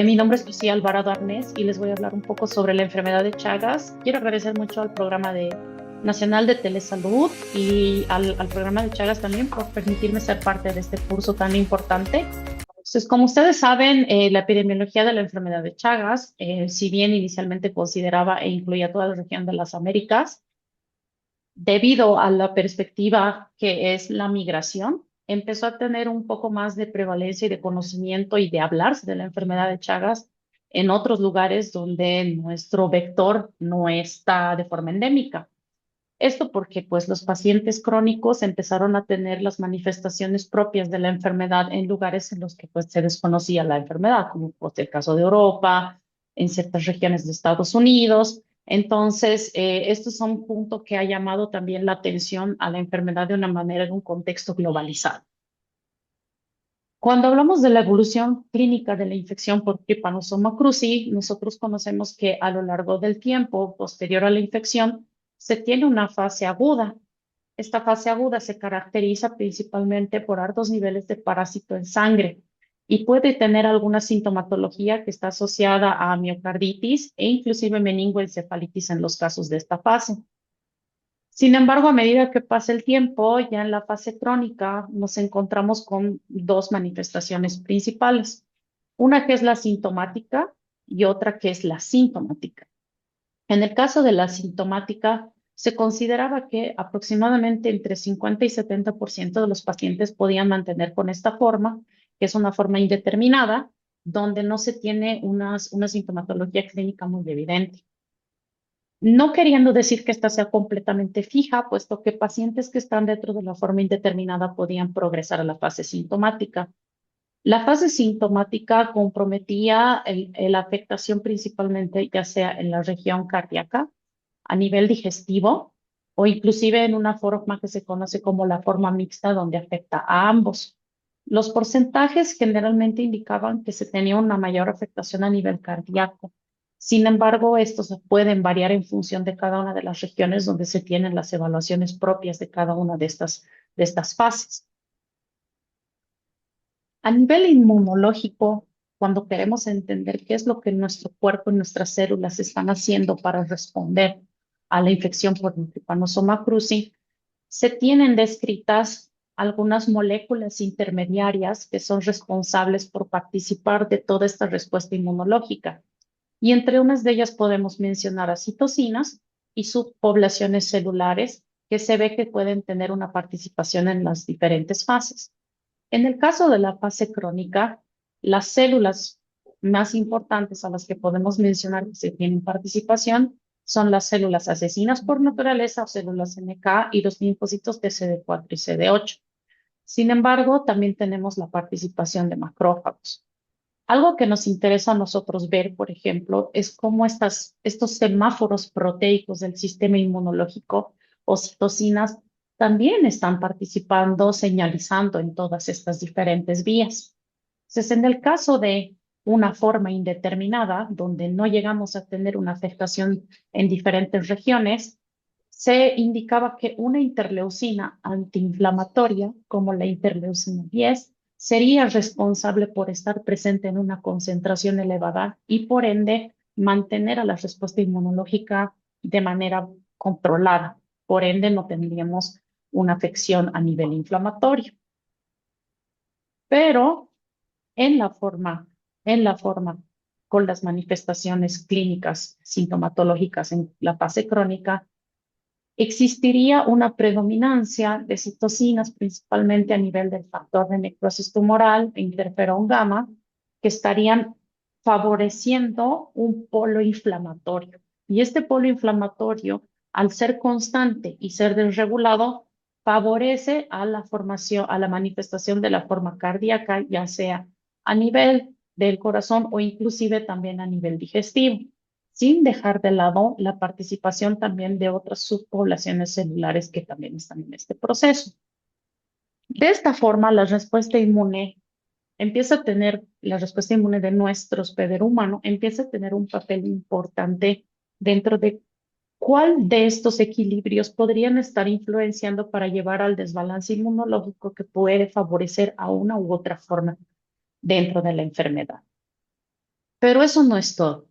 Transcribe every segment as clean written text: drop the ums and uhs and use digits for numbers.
Mi nombre es Lucía Alvarado Arnés y les voy a hablar un poco sobre la enfermedad de Chagas. Quiero agradecer mucho al programa Nacional de Telesalud y al programa de Chagas también por permitirme ser parte de este curso tan importante. Entonces, como ustedes saben, la epidemiología de la enfermedad de Chagas, si bien inicialmente consideraba e incluía toda la región de las Américas, debido a la perspectiva que es la migración, empezó a tener un poco más de prevalencia y de conocimiento y de hablarse de la enfermedad de Chagas en otros lugares donde nuestro vector no está de forma endémica. Esto porque pues los pacientes crónicos empezaron a tener las manifestaciones propias de la enfermedad en lugares en los que pues se desconocía la enfermedad, como pues, el caso de Europa, en ciertas regiones de Estados Unidos. Entonces, esto es un punto que ha llamado también la atención a la enfermedad de una manera en un contexto globalizado. Cuando hablamos de la evolución clínica de la infección por Trypanosoma cruzi, nosotros conocemos que a lo largo del tiempo posterior a la infección se tiene una fase aguda. Esta fase aguda se caracteriza principalmente por altos niveles de parásito en sangre y puede tener alguna sintomatología que está asociada a miocarditis e inclusive meningoencefalitis en los casos de esta fase. Sin embargo, a medida que pasa el tiempo, ya en la fase crónica, nos encontramos con dos manifestaciones principales. Una que es la sintomática y otra que es la sintomática. En el caso de la sintomática, se consideraba que aproximadamente entre 50 y 70% de los pacientes podían mantener con esta forma, que es una forma indeterminada, donde no se tiene una sintomatología clínica muy evidente. No queriendo decir que esta sea completamente fija, puesto que pacientes que están dentro de la forma indeterminada podían progresar a la fase sintomática. La fase sintomática comprometía la afectación principalmente ya sea en la región cardíaca, a nivel digestivo o inclusive en una forma que se conoce como la forma mixta donde afecta a ambos. Los porcentajes generalmente indicaban que se tenía una mayor afectación a nivel cardíaco. Sin embargo, estos pueden variar en función de cada una de las regiones donde se tienen las evaluaciones propias de cada una de estas fases. A nivel inmunológico, cuando queremos entender qué es lo que nuestro cuerpo y nuestras células están haciendo para responder a la infección por Trypanosoma cruzi, se tienen descritas algunas moléculas intermediarias que son responsables por participar de toda esta respuesta inmunológica. Y entre unas de ellas podemos mencionar a citocinas y subpoblaciones celulares que se ve que pueden tener una participación en las diferentes fases. En el caso de la fase crónica, las células más importantes a las que podemos mencionar que se tienen participación son las células asesinas por naturaleza o células NK y los linfocitos de CD4 y CD8. Sin embargo, también tenemos la participación de macrófagos. Algo que nos interesa a nosotros ver, por ejemplo, es cómo estos semáforos proteicos del sistema inmunológico o citocinas también están participando, señalizando en todas estas diferentes vías. Entonces, en el caso de una forma indeterminada, donde no llegamos a tener una afectación en diferentes regiones, se indicaba que una interleucina antiinflamatoria, como la interleucina 10, sería responsable por estar presente en una concentración elevada y por ende mantener a la respuesta inmunológica de manera controlada. Por ende, no tendríamos una afección a nivel inflamatorio. Pero en la forma, en la forma con las manifestaciones clínicas sintomatológicas en la fase crónica, existiría una predominancia de citocinas, principalmente a nivel del factor de necrosis tumoral e interferón gamma, que estarían favoreciendo un polo inflamatorio. Y este polo inflamatorio, al ser constante y ser desregulado, favorece a la formación, a la manifestación de la forma cardíaca, ya sea a nivel del corazón o inclusive también a nivel digestivo, sin dejar de lado la participación también de otras subpoblaciones celulares que también están en este proceso. De esta forma, la respuesta inmune de nuestro hospeder humano empieza a tener un papel importante dentro de cuál de estos equilibrios podrían estar influenciando para llevar al desbalance inmunológico que puede favorecer a una u otra forma dentro de la enfermedad. Pero eso no es todo,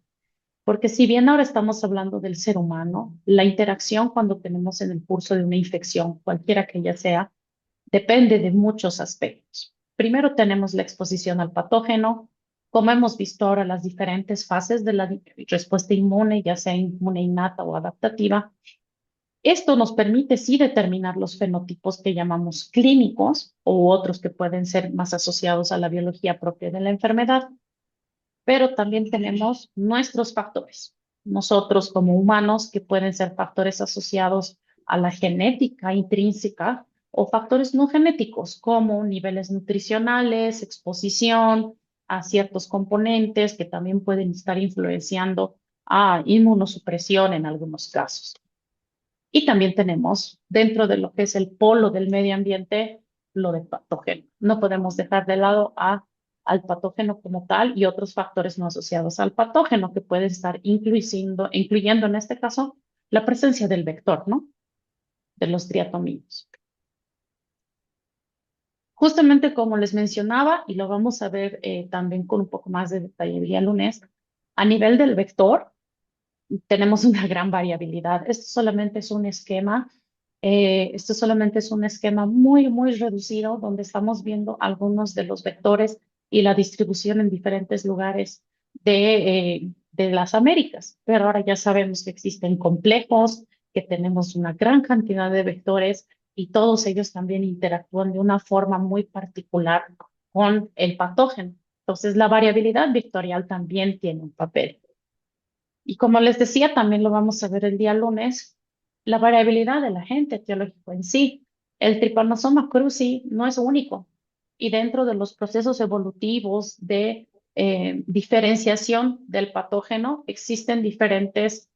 porque si bien ahora estamos hablando del ser humano, la interacción cuando tenemos en el curso de una infección, cualquiera que ella sea, depende de muchos aspectos. Primero tenemos la exposición al patógeno, como hemos visto ahora las diferentes fases de la respuesta inmune, ya sea inmune innata o adaptativa. Esto nos permite sí determinar los fenotipos que llamamos clínicos o otros que pueden ser más asociados a la biología propia de la enfermedad, pero también tenemos nuestros factores. Nosotros como humanos que pueden ser factores asociados a la genética intrínseca o factores no genéticos como niveles nutricionales, exposición a ciertos componentes que también pueden estar influenciando a inmunosupresión en algunos casos. Y también tenemos dentro de lo que es el polo del medio ambiente lo de patógeno. No podemos dejar de lado al patógeno como tal y otros factores no asociados al patógeno que pueden estar incluyendo en este caso la presencia del vector, ¿no? De los triatominos. Justamente como les mencionaba, y lo vamos a ver también con un poco más de detalle el día lunes, a nivel del vector, tenemos una gran variabilidad. Esto solamente es un esquema muy, muy reducido donde estamos viendo algunos de los vectores y la distribución en diferentes lugares de las Américas. Pero ahora ya sabemos que existen complejos, que tenemos una gran cantidad de vectores y todos ellos también interactúan de una forma muy particular con el patógeno. Entonces, la variabilidad vectorial también tiene un papel. Y como les decía, también lo vamos a ver el día lunes, la variabilidad del agente etiológico en sí. El Trypanosoma cruzi no es único y dentro de los procesos evolutivos de diferenciación del patógeno existen diferentes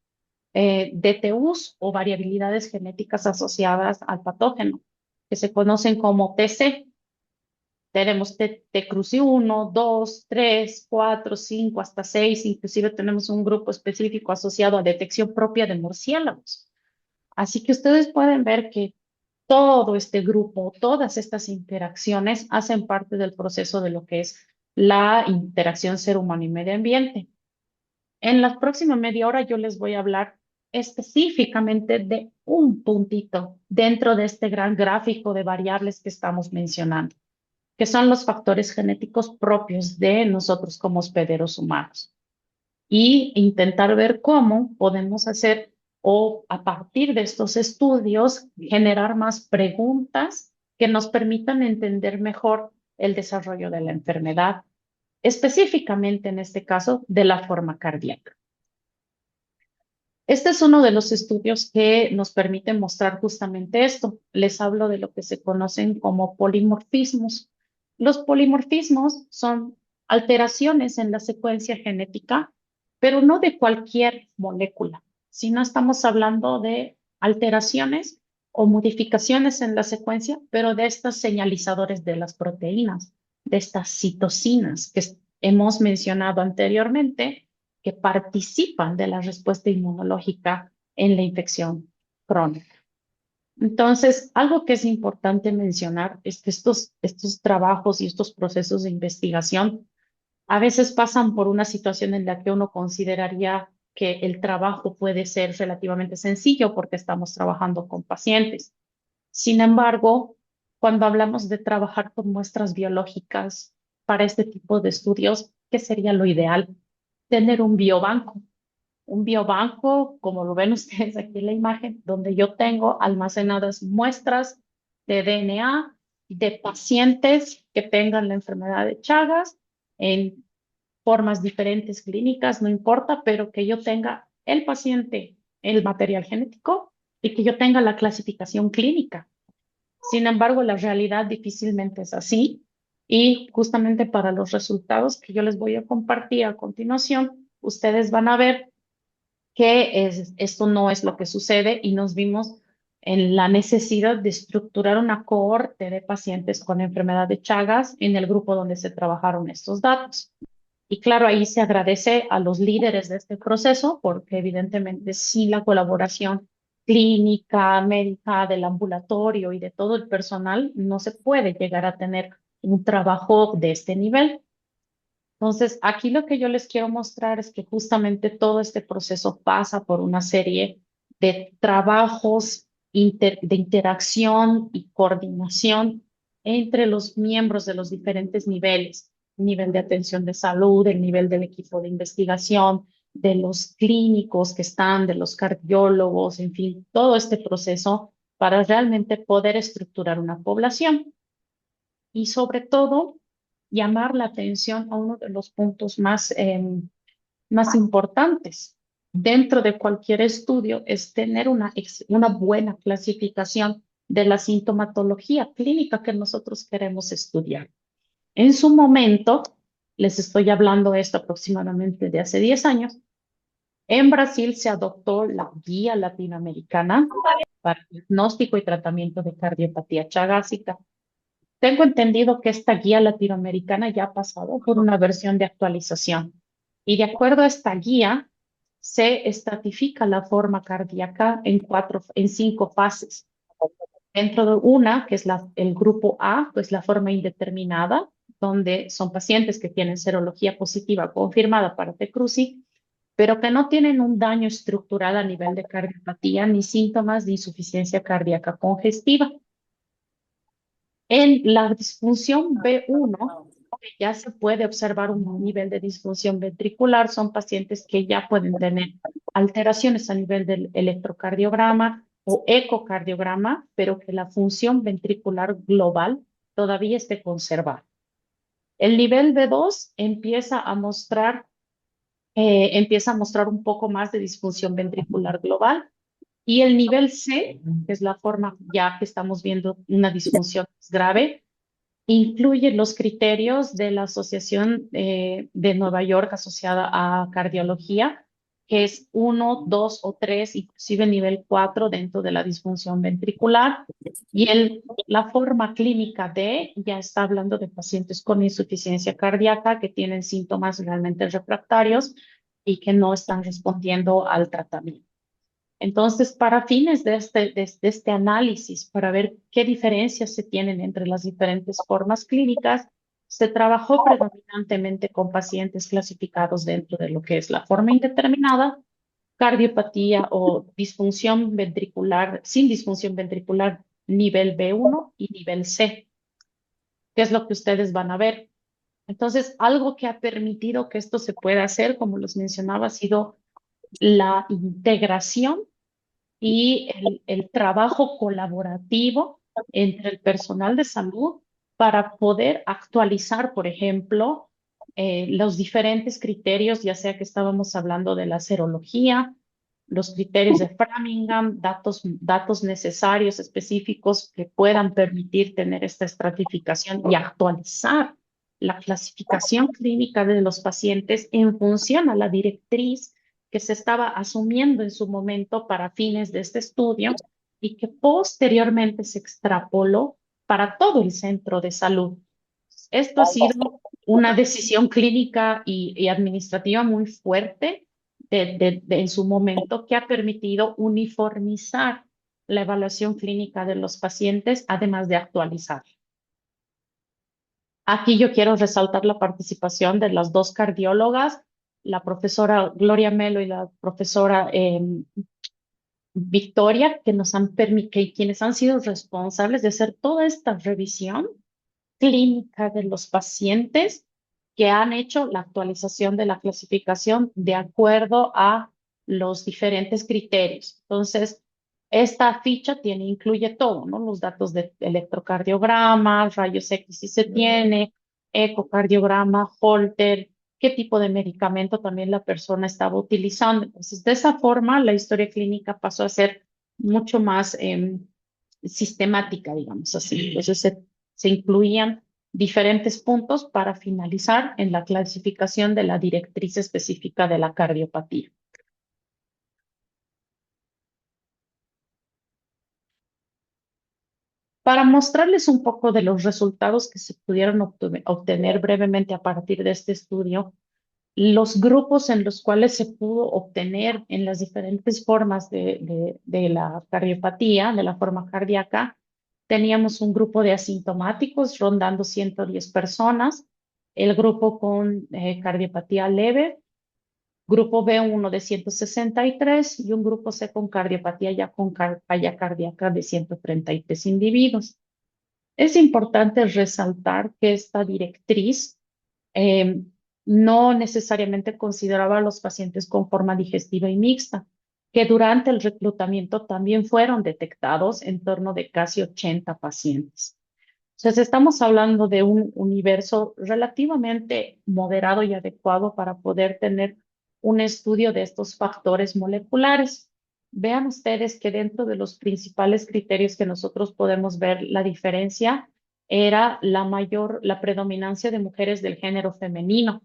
DTUs o variabilidades genéticas asociadas al patógeno, que se conocen como TC. Tenemos T-Cruci 1, 2, 3, 4, 5, hasta 6. Inclusive tenemos un grupo específico asociado a detección propia de murciélagos. Así que ustedes pueden ver que todo este grupo, todas estas interacciones hacen parte del proceso de lo que es la interacción ser humano y medio ambiente. En la próxima media hora yo les voy a hablar específicamente de un puntito dentro de este gran gráfico de variables que estamos mencionando, que son los factores genéticos propios de nosotros como hospederos humanos, y intentar ver cómo podemos hacer o a partir de estos estudios generar más preguntas que nos permitan entender mejor el desarrollo de la enfermedad, específicamente en este caso de la forma cardíaca. Este es uno de los estudios que nos permite mostrar justamente esto. Les hablo de lo que se conocen como polimorfismos. Los polimorfismos son alteraciones en la secuencia genética, pero no de cualquier molécula, sino estamos hablando de alteraciones o modificaciones en la secuencia, pero de estos señalizadores de las proteínas, de estas citocinas que hemos mencionado anteriormente que participan de la respuesta inmunológica en la infección crónica. Entonces, algo que es importante mencionar es que estos trabajos y estos procesos de investigación a veces pasan por una situación en la que uno consideraría que el trabajo puede ser relativamente sencillo porque estamos trabajando con pacientes. Sin embargo, cuando hablamos de trabajar con muestras biológicas para este tipo de estudios, ¿qué sería lo ideal? Tener un biobanco. Un biobanco, como lo ven ustedes aquí en la imagen, donde yo tengo almacenadas muestras de DNA de pacientes que tengan la enfermedad de Chagas en formas diferentes clínicas, no importa, pero que yo tenga el paciente, el material genético y que yo tenga la clasificación clínica. Sin embargo, la realidad difícilmente es así y justamente para los resultados que yo les voy a compartir a continuación, ustedes van a ver que esto no es lo que sucede y nos vimos en la necesidad de estructurar una cohorte de pacientes con enfermedad de Chagas en el grupo donde se trabajaron estos datos. Y claro, ahí se agradece a los líderes de este proceso porque evidentemente sin la colaboración clínica, médica, del ambulatorio y de todo el personal, no se puede llegar a tener un trabajo de este nivel. Entonces, aquí lo que yo les quiero mostrar es que justamente todo este proceso pasa por una serie de trabajos de interacción y coordinación entre los miembros de los diferentes niveles, el nivel de atención de salud, el nivel del equipo de investigación, de los clínicos que están, de los cardiólogos, en fin, todo este proceso para realmente poder estructurar una población y sobre todo llamar la atención a uno de los puntos más importantes dentro de cualquier estudio es tener una buena clasificación de la sintomatología clínica que nosotros queremos estudiar. En su momento, les estoy hablando esto aproximadamente de hace 10 años, en Brasil se adoptó la Guía Latinoamericana para diagnóstico y tratamiento de cardiopatía chagásica. Tengo entendido que esta guía latinoamericana ya ha pasado por una versión de actualización y de acuerdo a esta guía se estratifica la forma cardíaca en 5 fases. Dentro de una, que es el grupo A, pues la forma indeterminada, donde son pacientes que tienen serología positiva confirmada para T-Cruci, pero que no tienen un daño estructural a nivel de cardiopatía ni síntomas de insuficiencia cardíaca congestiva. En la disfunción B1, que ya se puede observar un nivel de disfunción ventricular, son pacientes que ya pueden tener alteraciones a nivel del electrocardiograma o ecocardiograma, pero que la función ventricular global todavía esté conservada. El nivel B2 empieza a mostrar un poco más de disfunción ventricular global. Y el nivel C, que es la forma ya que estamos viendo una disfunción más grave, incluye los criterios de la Asociación de Nueva York asociada a cardiología, que es 1, 2 o 3, inclusive nivel 4 dentro de la disfunción ventricular. Y la forma clínica D ya está hablando de pacientes con insuficiencia cardíaca que tienen síntomas realmente refractarios y que no están respondiendo al tratamiento. Entonces, para fines de este análisis, para ver qué diferencias se tienen entre las diferentes formas clínicas, se trabajó predominantemente con pacientes clasificados dentro de lo que es la forma indeterminada, cardiopatía o disfunción ventricular, sin disfunción ventricular, nivel B1 y nivel C, que es lo que ustedes van a ver. Entonces, algo que ha permitido que esto se pueda hacer, como los mencionaba, ha sido la integración y el trabajo colaborativo entre el personal de salud para poder actualizar, por ejemplo, los diferentes criterios, ya sea que estábamos hablando de la serología, los criterios de Framingham, datos necesarios específicos que puedan permitir tener esta estratificación y actualizar la clasificación clínica de los pacientes en función a la directriz que se estaba asumiendo en su momento para fines de este estudio y que posteriormente se extrapoló para todo el centro de salud. Esto ha sido una decisión clínica y administrativa muy fuerte en su momento que ha permitido uniformizar la evaluación clínica de los pacientes, además de actualizar. Aquí yo quiero resaltar la participación de las dos cardiólogas, la profesora Gloria Melo y la profesora Victoria, quienes han sido responsables de hacer toda esta revisión clínica de los pacientes que han hecho la actualización de la clasificación de acuerdo a los diferentes criterios. Entonces, esta ficha incluye todo, ¿no? Los datos de electrocardiograma, rayos X si se tiene, ecocardiograma, Holter, qué tipo de medicamento también la persona estaba utilizando. Entonces, de esa forma, la historia clínica pasó a ser mucho más sistemática, digamos así. Entonces, se incluían diferentes puntos para finalizar en la clasificación de la directriz específica de la cardiopatía. Para mostrarles un poco de los resultados que se pudieron obtener brevemente a partir de este estudio, los grupos en los cuales se pudo obtener en las diferentes formas de la cardiopatía, de la forma cardíaca, teníamos un grupo de asintomáticos rondando 110 personas, el grupo con cardiopatía leve, grupo B1 de 163 y un grupo C con cardiopatía ya con falla cardíaca de 133 individuos. Es importante resaltar que esta directriz eh, no necesariamente consideraba a los pacientes con forma digestiva y mixta, que durante el reclutamiento también fueron detectados en torno de casi 80 pacientes. Entonces, estamos hablando de un universo relativamente moderado y adecuado para poder tener un estudio de estos factores moleculares. Vean ustedes que dentro de los principales criterios que nosotros podemos ver la diferencia era la predominancia de mujeres del género femenino,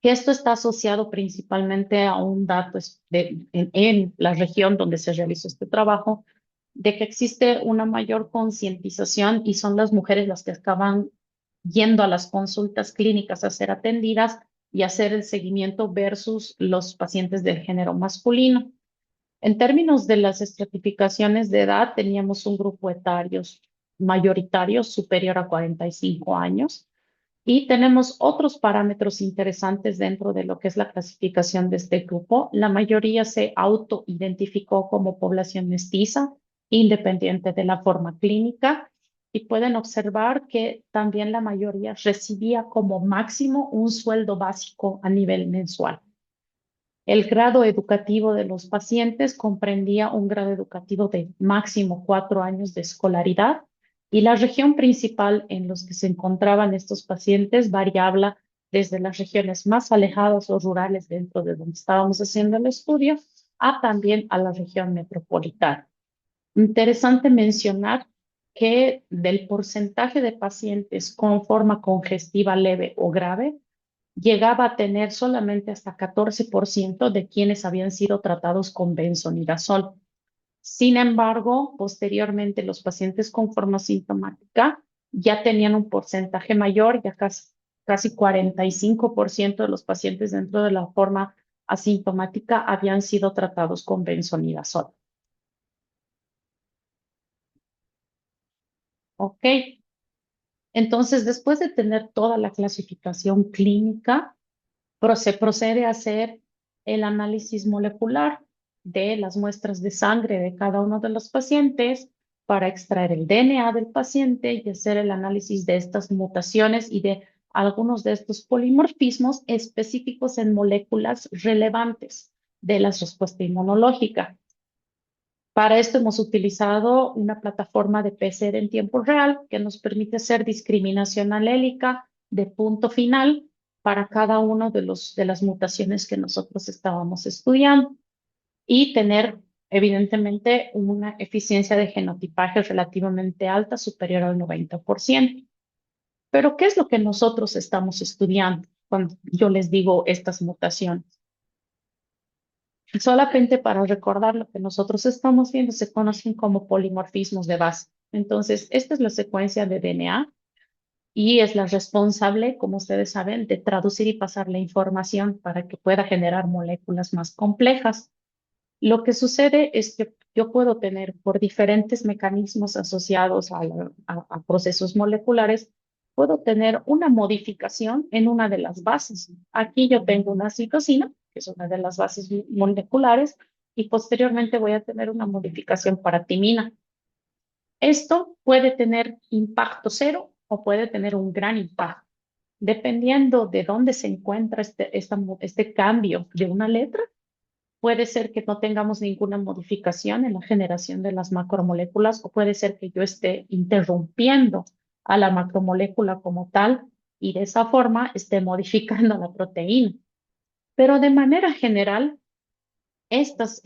que esto está asociado principalmente a un dato en la región donde se realizó este trabajo, de que existe una mayor concientización y son las mujeres las que acaban yendo a las consultas clínicas a ser atendidas y hacer el seguimiento versus los pacientes del género masculino. En términos de las estratificaciones de edad, teníamos un grupo etario mayoritario superior a 45 años y tenemos otros parámetros interesantes dentro de lo que es la clasificación de este grupo. La mayoría se autoidentificó como población mestiza, independiente de la forma clínica, y pueden observar que también la mayoría recibía como máximo un sueldo básico a nivel mensual. El grado educativo de los pacientes comprendía un grado educativo de máximo 4 años de escolaridad y la región principal en los que se encontraban estos pacientes variaba desde las regiones más alejadas o rurales dentro de donde estábamos haciendo el estudio a también a la región metropolitana. Interesante mencionar que del porcentaje de pacientes con forma congestiva leve o grave, llegaba a tener solamente hasta 14% de quienes habían sido tratados con benzonidazol. Sin embargo, posteriormente los pacientes con forma sintomática ya tenían un porcentaje mayor, ya casi 45% de los pacientes dentro de la forma asintomática habían sido tratados con benzonidazol. Ok, entonces después de tener toda la clasificación clínica, se procede a hacer el análisis molecular de las muestras de sangre de cada uno de los pacientes para extraer el DNA del paciente y hacer el análisis de estas mutaciones y de algunos de estos polimorfismos específicos en moléculas relevantes de la respuesta inmunológica. Para esto hemos utilizado una plataforma de PCR en tiempo real que nos permite hacer discriminación alélica de punto final para cada uno de las mutaciones que nosotros estábamos estudiando y tener, evidentemente, una eficiencia de genotipaje relativamente alta, superior al 90%. Pero, ¿qué es lo que nosotros estamos estudiando cuando yo les digo estas mutaciones? Solamente para recordar lo que nosotros estamos viendo, se conocen como polimorfismos de base. Entonces, esta es la secuencia de DNA y es la responsable, como ustedes saben, de traducir y pasar la información para que pueda generar moléculas más complejas. Lo que sucede es que yo puedo tener por diferentes mecanismos asociados a procesos moleculares, puedo tener una modificación en una de las bases. Aquí yo tengo una citosina, que es una de las bases moleculares, y posteriormente voy a tener una modificación para timina. Esto puede tener impacto cero o puede tener un gran impacto. Dependiendo de dónde se encuentra este cambio de una letra, puede ser que no tengamos ninguna modificación en la generación de las macromoléculas o puede ser que yo esté interrumpiendo a la macromolécula como tal y de esa forma esté modificando la proteína. Pero de manera general, estos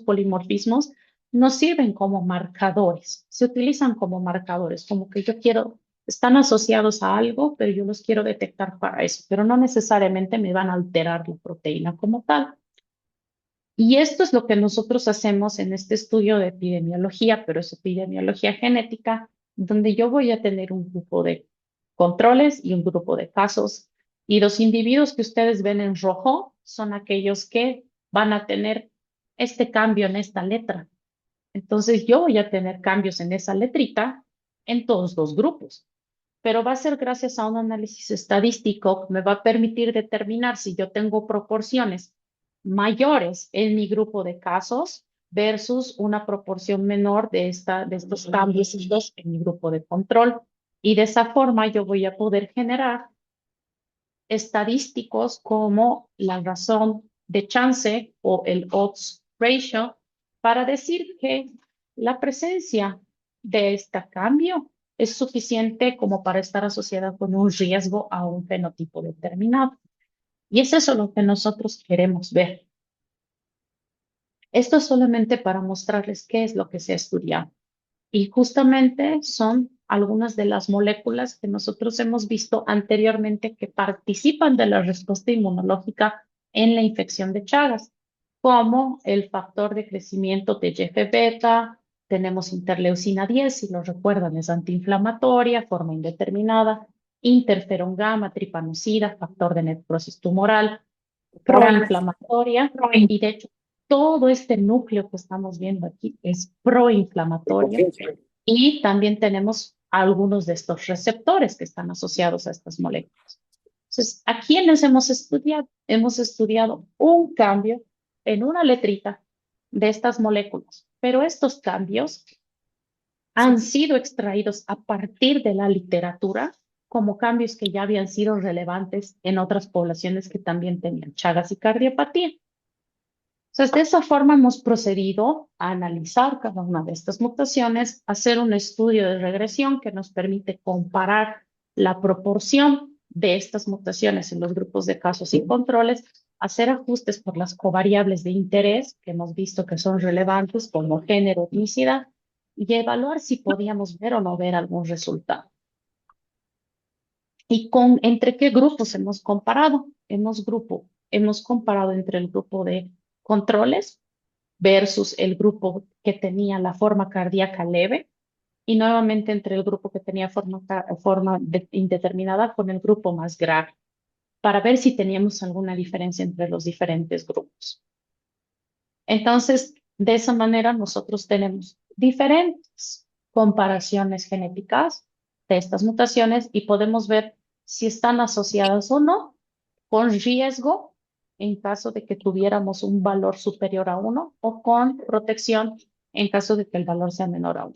polimorfismos no sirven como marcadores, se utilizan como marcadores, como que yo quiero, están asociados a algo, pero yo los quiero detectar para eso, pero no necesariamente me van a alterar la proteína como tal. Y esto es lo que nosotros hacemos en este estudio de epidemiología, pero es epidemiología genética, donde yo voy a tener un grupo de controles y un grupo de casos. Y los individuos que ustedes ven en rojo son aquellos que van a tener este cambio en esta letra. Entonces yo voy a tener cambios en esa letrita en todos los grupos. pero va a ser gracias a un análisis estadístico que me va a permitir determinar si yo tengo proporciones mayores en mi grupo de casos versus una proporción menor de estos cambios en mi grupo de control. Y de esa forma yo voy a poder generar estadísticos como la razón de chance o el odds ratio para decir que la presencia de este cambio es suficiente como para estar asociada con un riesgo a un fenotipo determinado. Y es eso lo que nosotros queremos ver. Esto es solamente para mostrarles qué es lo que se ha estudiado. Y justamente son algunas de las moléculas que nosotros hemos visto anteriormente que participan de la respuesta inmunológica en la infección de Chagas, como el factor de crecimiento TGF-beta, tenemos interleucina 10, si lo recuerdan, es antiinflamatoria, forma indeterminada, interferón gamma, tripanocida, factor de necrosis tumoral, proinflamatoria, y de hecho todo este núcleo que estamos viendo aquí es proinflamatorio y también tenemos algunos de estos receptores que están asociados a estas moléculas. Entonces, ¿a quiénes hemos estudiado? Hemos estudiado un cambio en una letrita de estas moléculas, pero estos cambios han sido extraídos a partir de la literatura como cambios que ya habían sido relevantes en otras poblaciones que también tenían Chagas y cardiopatía. Entonces, de esa forma hemos procedido a analizar cada una de estas mutaciones, hacer un estudio de regresión que nos permite comparar la proporción de estas mutaciones en los grupos de casos y controles, hacer ajustes por las covariables de interés que hemos visto que son relevantes como género, etnicidad, y evaluar si podíamos ver o no ver algún resultado. ¿Y entre qué grupos hemos comparado? Hemos comparado entre el grupo de controles versus el grupo que tenía la forma cardíaca leve y nuevamente entre el grupo que tenía indeterminada con el grupo más grave para ver si teníamos alguna diferencia entre los diferentes grupos. Entonces, de esa manera nosotros tenemos diferentes comparaciones genéticas de estas mutaciones y podemos ver si están asociadas o no con riesgo en caso de que tuviéramos un valor superior a 1 o con protección en caso de que el valor sea menor a 1.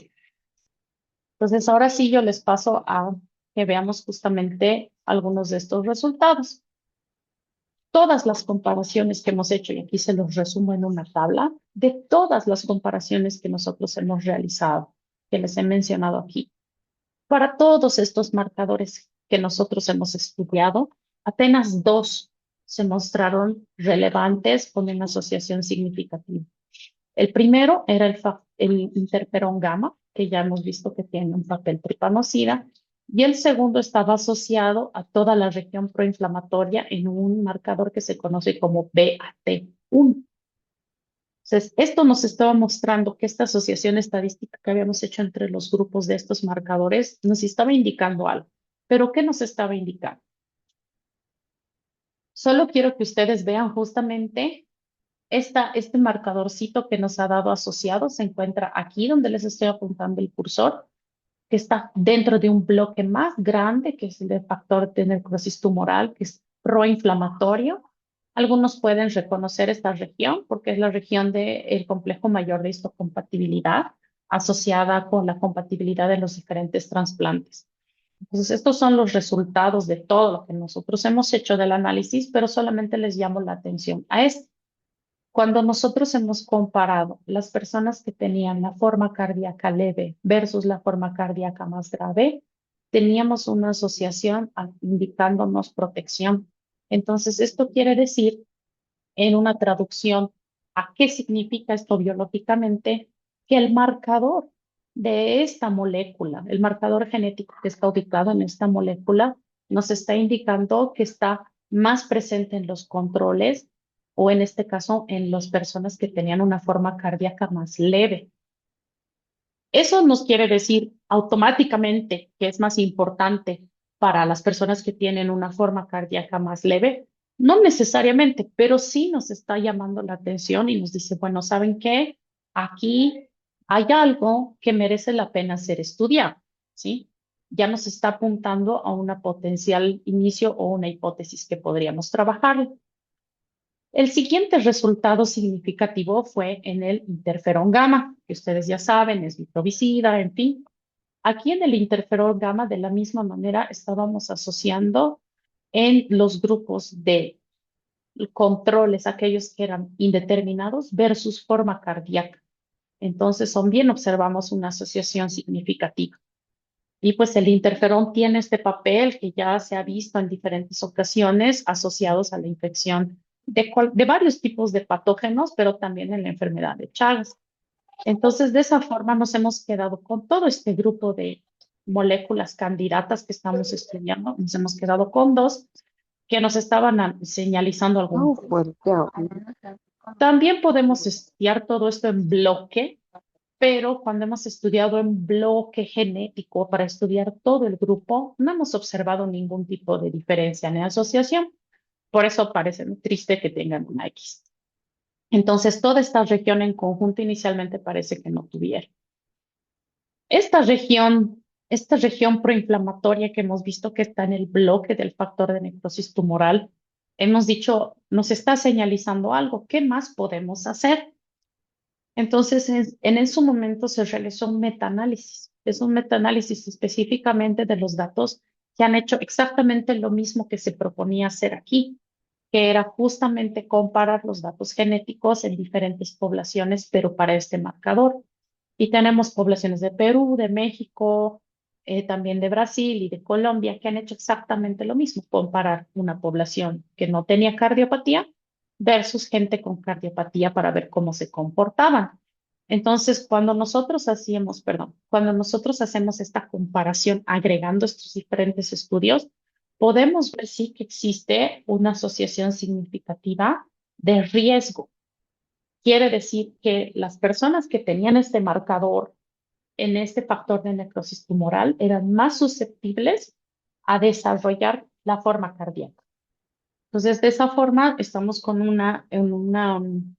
Entonces, ahora sí yo les paso a que veamos justamente algunos de estos resultados. Todas las comparaciones que hemos hecho, y aquí se los resumo en una tabla, de todas las comparaciones que nosotros hemos realizado, que les he mencionado aquí, para todos estos marcadores que nosotros hemos estudiado, apenas 2 se mostraron relevantes con una asociación significativa. El primero era el interferón gamma, que ya hemos visto que tiene un papel tripanocida, y el segundo estaba asociado a toda la región proinflamatoria en un marcador que se conoce como BAT1. Entonces, esto nos estaba mostrando que esta asociación estadística que habíamos hecho entre los grupos de estos marcadores nos estaba indicando algo. ¿Pero qué nos estaba indicando? Solo quiero que ustedes vean justamente este marcadorcito que nos ha dado asociado. Se encuentra aquí donde les estoy apuntando el cursor, que está dentro de un bloque más grande, que es el de factor de necrosis tumoral, que es proinflamatorio. Algunos pueden reconocer esta región porque es la región del complejo mayor de histocompatibilidad asociada con la compatibilidad de los diferentes trasplantes. Entonces, estos son los resultados de todo lo que nosotros hemos hecho del análisis, pero solamente les llamo la atención a esto. Cuando nosotros hemos comparado las personas que tenían la forma cardíaca leve versus la forma cardíaca más grave, teníamos una asociación indicándonos protección. Entonces, esto quiere decir, en una traducción, ¿a qué significa esto biológicamente? Que el marcador de esta molécula, el marcador genético que está ubicado en esta molécula, nos está indicando que está más presente en los controles o en este caso en las personas que tenían una forma cardíaca más leve. Eso nos quiere decir automáticamente que es más importante para las personas que tienen una forma cardíaca más leve. No necesariamente, pero sí nos está llamando la atención y nos dice, bueno, ¿saben qué? Aquí hay algo que merece la pena ser estudiado, ¿sí? ya nos está apuntando a una potencial inicio o una hipótesis que podríamos trabajar. El siguiente resultado significativo fue en el interferón gamma, que ustedes ya saben, es microbicida, en fin. Aquí en el interferón gamma, de la misma manera, estábamos asociando en los grupos de controles, aquellos que eran indeterminados versus forma cardíaca. Entonces, son bien observamos una asociación significativa. Y pues el interferón tiene este papel que ya se ha visto en diferentes ocasiones asociados a la infección de varios tipos de patógenos, pero también en la enfermedad de Chagas. Entonces, de esa forma nos hemos quedado con todo este grupo de moléculas candidatas que estamos estudiando. Nos hemos quedado con dos que nos estaban señalizando algún. Oh, fuerte. También podemos estudiar todo esto en bloque, pero cuando hemos estudiado en bloque genético para estudiar todo el grupo, no hemos observado ningún tipo de diferencia ni asociación. Por eso parece muy triste que tengan una X. Entonces, toda esta región en conjunto inicialmente parece que no tuviera. Esta región proinflamatoria que hemos visto que está en el bloque del factor de necrosis tumoral, hemos dicho, nos está señalizando algo. ¿Qué más podemos hacer? Entonces, en su momento se realizó un metaanálisis. Es un metaanálisis específicamente de los datos que han hecho exactamente lo mismo que se proponía hacer aquí, que era justamente comparar los datos genéticos en diferentes poblaciones, pero para este marcador. Y tenemos poblaciones de Perú, de México, también de Brasil y de Colombia que han hecho exactamente lo mismo, comparar una población que no tenía cardiopatía versus gente con cardiopatía para ver cómo se comportaban. Entonces, cuando nosotros hacemos esta comparación agregando estos diferentes estudios, podemos ver sí que existe una asociación significativa de riesgo. Quiere decir que las personas que tenían este marcador en este factor de necrosis tumoral eran más susceptibles a desarrollar la forma cardíaca. Entonces, de esa forma, estamos con un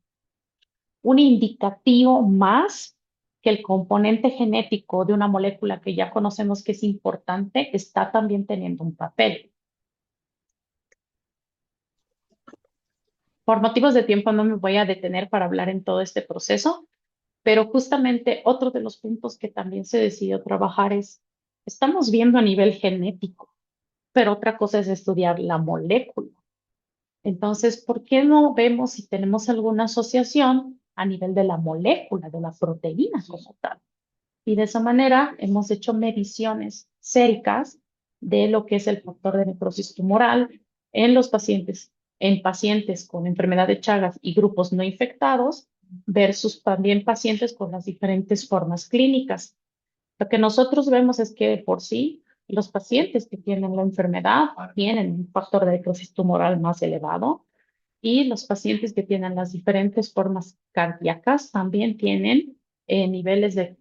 indicativo más que el componente genético de una molécula que ya conocemos que es importante está también teniendo un papel. Por motivos de tiempo no me voy a detener para hablar en todo este proceso, pero justamente otro de los puntos que también se decidió trabajar es, estamos viendo a nivel genético, pero otra cosa es estudiar la molécula. Entonces, ¿por qué no vemos si tenemos alguna asociación a nivel de la molécula, de la proteína como tal? Y de esa manera hemos hecho mediciones séricas de lo que es el factor de necrosis tumoral en los pacientes, en pacientes con enfermedad de Chagas y grupos no infectados versus también pacientes con las diferentes formas clínicas. Lo que nosotros vemos es que por sí los pacientes que tienen la enfermedad tienen un factor de necrosis tumoral más elevado y los pacientes que tienen las diferentes formas cardíacas también tienen niveles de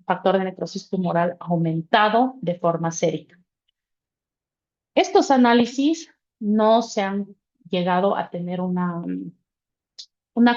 factor de necrosis tumoral aumentado de forma sérica. Estos análisis no se han llegado a tener una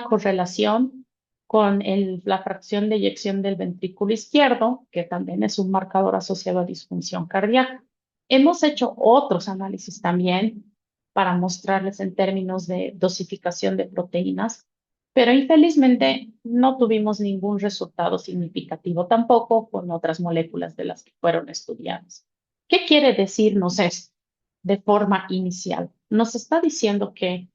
correlación con la fracción de eyección del ventrículo izquierdo, que también es un marcador asociado a disfunción cardíaca. Hemos hecho otros análisis también para mostrarles en términos de dosificación de proteínas, pero infelizmente no tuvimos ningún resultado significativo tampoco con otras moléculas de las que fueron estudiadas. ¿Qué quiere decirnos esto de forma inicial? Nos está diciendo que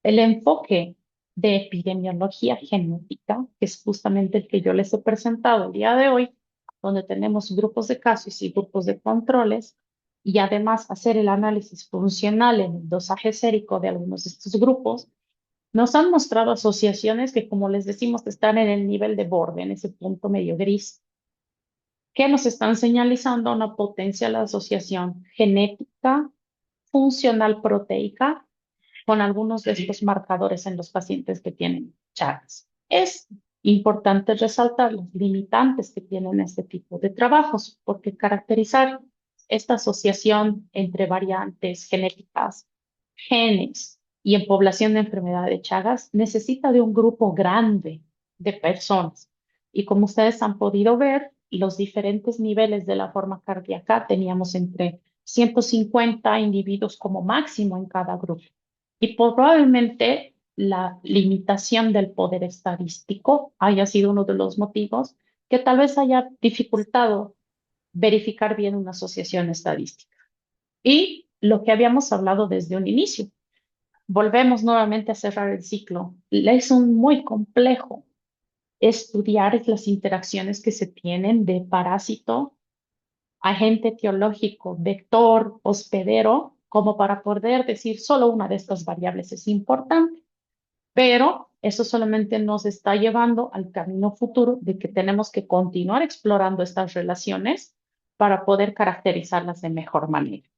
el enfoque de epidemiología genética, que es justamente el que yo les he presentado el día de hoy, donde tenemos grupos de casos y grupos de controles, y además hacer el análisis funcional en el dosaje sérico de algunos de estos grupos, nos han mostrado asociaciones que, como les decimos, están en el nivel de borde, en ese punto medio gris, que nos están señalizando una potencial asociación genética, funcional proteica con algunos de estos marcadores en los pacientes que tienen Chagas. Es importante resaltar los limitantes que tienen este tipo de trabajos, porque caracterizar esta asociación entre variantes genéticas, genes y en población de enfermedad de Chagas necesita de un grupo grande de personas. Y como ustedes han podido ver, los diferentes niveles de la forma cardíaca, teníamos entre 150 individuos como máximo en cada grupo. Y probablemente la limitación del poder estadístico haya sido uno de los motivos que tal vez haya dificultado verificar bien una asociación estadística. Y lo que habíamos hablado desde un inicio, volvemos nuevamente a cerrar el ciclo. Es un muy complejo estudiar las interacciones que se tienen de parásito, agente etiológico, vector, hospedero, como para poder decir solo una de estas variables es importante, pero eso solamente nos está llevando al camino futuro de que tenemos que continuar explorando estas relaciones para poder caracterizarlas de mejor manera.